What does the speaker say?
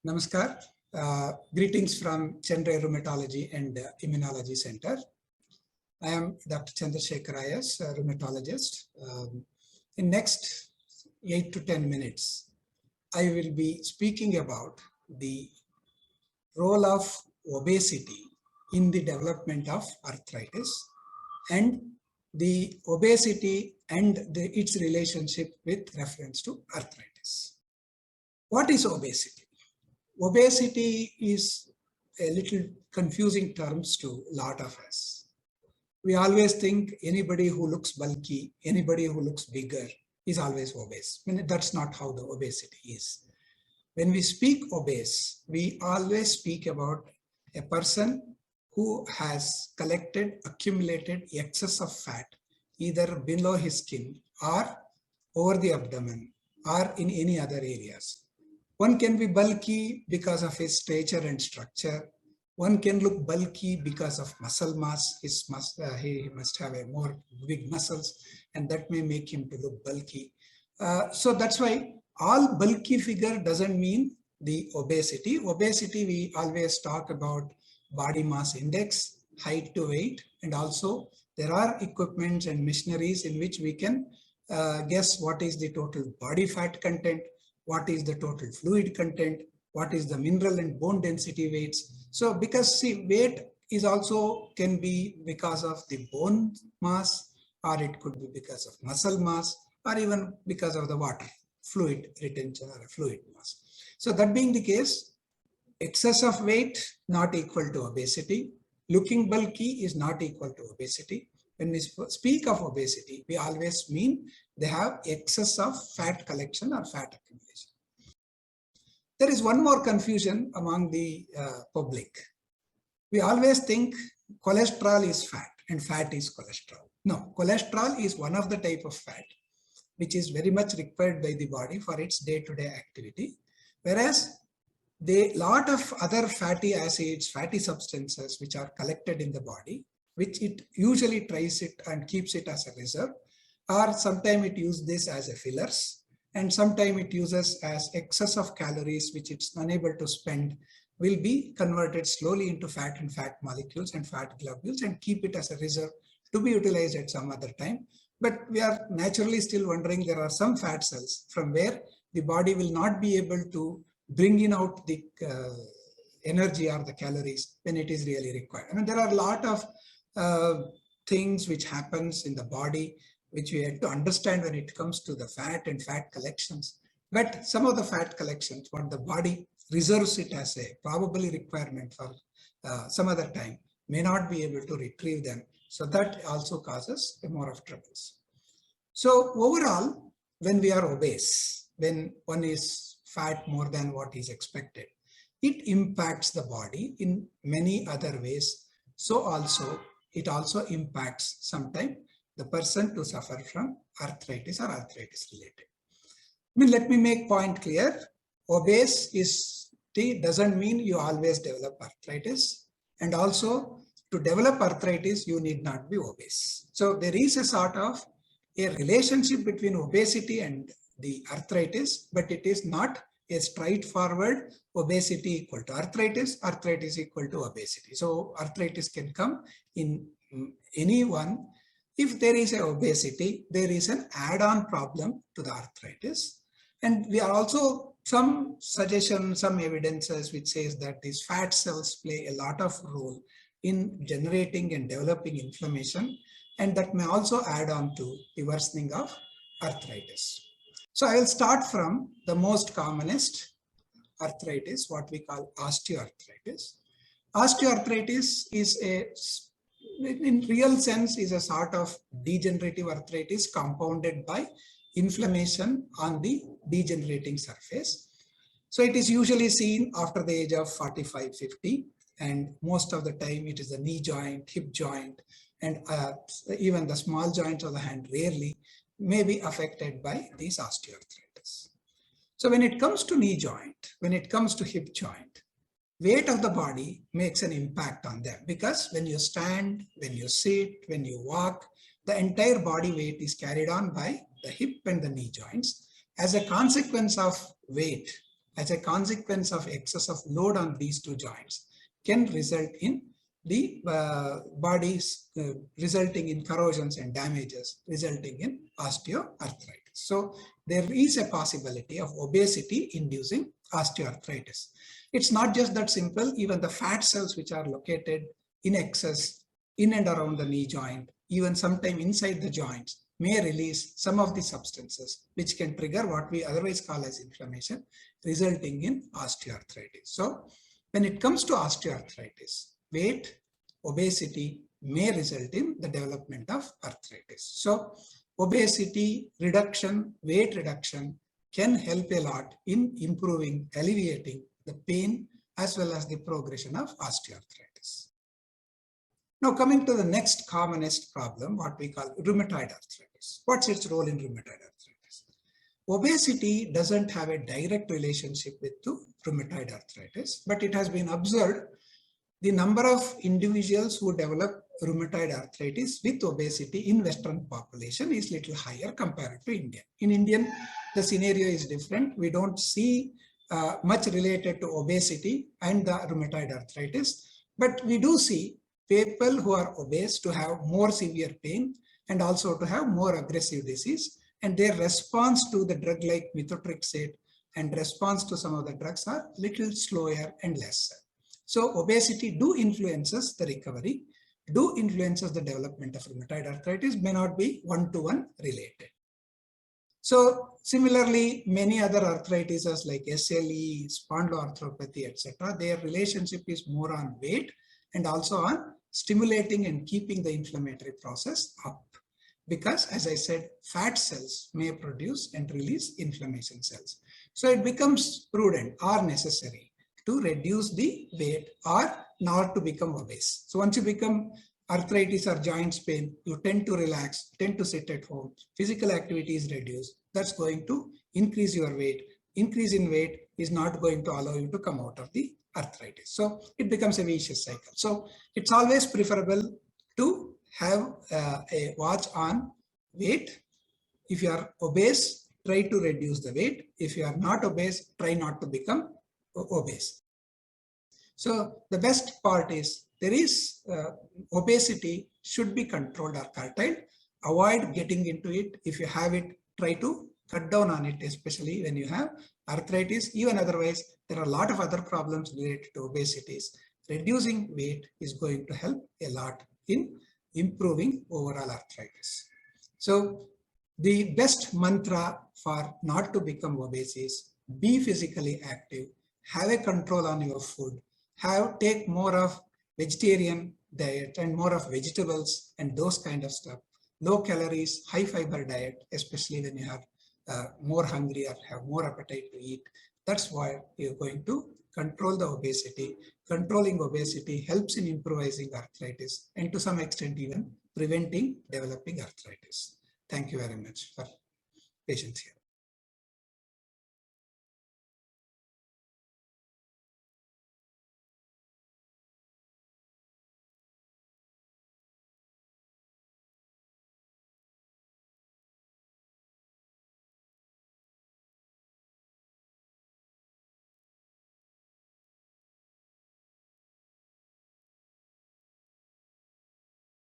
Namaskar. Greetings from Chandra Rheumatology and Immunology Center. I am Dr. Chandrasekhar IS, a rheumatologist. In next 8 to 10 minutes, I will be speaking about the role of obesity in the development of arthritis and the obesity and its relationship with reference to arthritis. What is obesity? Obesity is a little confusing terms to a lot of us. We always think anybody who looks bulky, anybody who looks bigger is always obese. I mean, that's not how the obesity is. When we speak obese, we always speak about a person who has collected, accumulated excess of fat, either below his skin or over the abdomen or in any other areas. One can be bulky because of his stature and structure. One can look bulky because of muscle mass. He must have a more big muscles, and that may make him to look bulky. So that's why all bulky figure doesn't mean the obesity. Obesity, we always talk about body mass index, height to weight, and also there are equipments and machineries in which we can guess what is the total body fat content, what is the total fluid content, what is the mineral and bone density weights. So because see, weight is also can be because of the bone mass, or it could be because of muscle mass, or even because of the water fluid retention or fluid mass. So that being the case, excess of weight not equal to obesity. Looking bulky is not equal to obesity. When we speak of obesity, we always mean they have excess of fat collection or fat accumulation. There is one more confusion among the public. We always think cholesterol is fat and fat is cholesterol. No, cholesterol is one of the type of fat which is very much required by the body for its day-to-day activity, whereas the lot of other fatty acids, fatty substances which are collected in the body, which it usually tries it and keeps it as a reserve, or sometimes it uses this as a fillers, and sometimes it uses as excess of calories which it's unable to spend, will be converted slowly into fat and fat molecules and fat globules and keep it as a reserve to be utilized at some other time. But we are naturally still wondering there are some fat cells from where the body will not be able to bring in out the energy or the calories when it is really required. I mean, there are a lot of things which happens in the body which we have to understand when it comes to the fat and fat collections. But some of the fat collections, what the body reserves it as a probably requirement for some other time, may not be able to retrieve them. So that also causes more of troubles. So overall, when we are obese, when one is fat more than what is expected, it impacts the body in many other ways. So also, it also impacts sometimes the person to suffer from arthritis or arthritis related. I mean, let me make point clear. Obesity doesn't mean you always develop arthritis, and also to develop arthritis, you need not be obese. So there is a sort of a relationship between obesity and the arthritis, but it is not a straightforward obesity equal to arthritis, arthritis equal to obesity. So arthritis can come in anyone. If there is a obesity, there is an add-on problem to the arthritis. And we are also some suggestions, some evidences which says that these fat cells play a lot of role in generating and developing inflammation, and that may also add on to the worsening of arthritis. So I will start from the most commonest arthritis, what we call osteoarthritis. Osteoarthritis is in real sense is a sort of degenerative arthritis compounded by inflammation on the degenerating surface. So it is usually seen after the age of 45, 50, and most of the time it is the knee joint, hip joint, and even the small joints of the hand rarely may be affected by this osteoarthritis. So when it comes to knee joint, when it comes to hip joint, weight of the body makes an impact on them, because when you stand, when you sit, when you walk, the entire body weight is carried on by the hip and the knee joints. As a consequence of weight, as a consequence of excess of load on these two joints can result in the body's resulting in corrosions and damages, resulting in osteoarthritis. So there is a possibility of obesity inducing osteoarthritis. It's not just that simple. Even the fat cells which are located in excess in and around the knee joint, even sometime inside the joints, may release some of the substances which can trigger what we otherwise call as inflammation, resulting in osteoarthritis. So when it comes to osteoarthritis, weight, obesity may result in the development of arthritis. So obesity reduction, weight reduction can help a lot in improving, alleviating the pain as well as the progression of osteoarthritis. Now coming to the next commonest problem, what we call rheumatoid arthritis. What's its role in rheumatoid arthritis? Obesity doesn't have a direct relationship with rheumatoid arthritis, but it has been observed the number of individuals who develop rheumatoid arthritis with obesity in Western population is little higher compared to India. In Indian, the scenario is different. We don't see much related to obesity and the rheumatoid arthritis, but we do see people who are obese to have more severe pain and also to have more aggressive disease, and their response to the drug like methotrexate and response to some of the drugs are little slower and lesser. So obesity do influences the recovery, do influences the development of rheumatoid arthritis, may not be one-to-one related. So similarly, many other arthritis like SLE, spondyloarthropathy, etc., their relationship is more on weight and also on stimulating and keeping the inflammatory process up. Because as I said, fat cells may produce and release inflammation cells. So it becomes prudent or necessary to reduce the weight or not to become obese. So once you become arthritis or joints pain, you tend to relax, tend to sit at home, physical activity is reduced. That's going to increase your weight. Increase in weight is not going to allow you to come out of the arthritis. So it becomes a vicious cycle. So it's always preferable to have a watch on weight. If you are obese, try to reduce the weight. If you are not obese, try not to become obese. So the best part is there is obesity should be controlled or curtailed. Avoid getting into it. If you have it, try to cut down on it, especially when you have arthritis. Even otherwise, there are a lot of other problems related to obesity. Reducing weight is going to help a lot in improving overall arthritis. So the best mantra for not to become obese is be physically active, have a control on your food, take more of vegetarian diet and more of vegetables and those kind of stuff. Low calories, high fiber diet, especially when you have more hungry or have more appetite to eat. That's why you're going to control the obesity. Controlling obesity helps in improvising arthritis and to some extent even preventing developing arthritis. Thank you very much for patience here.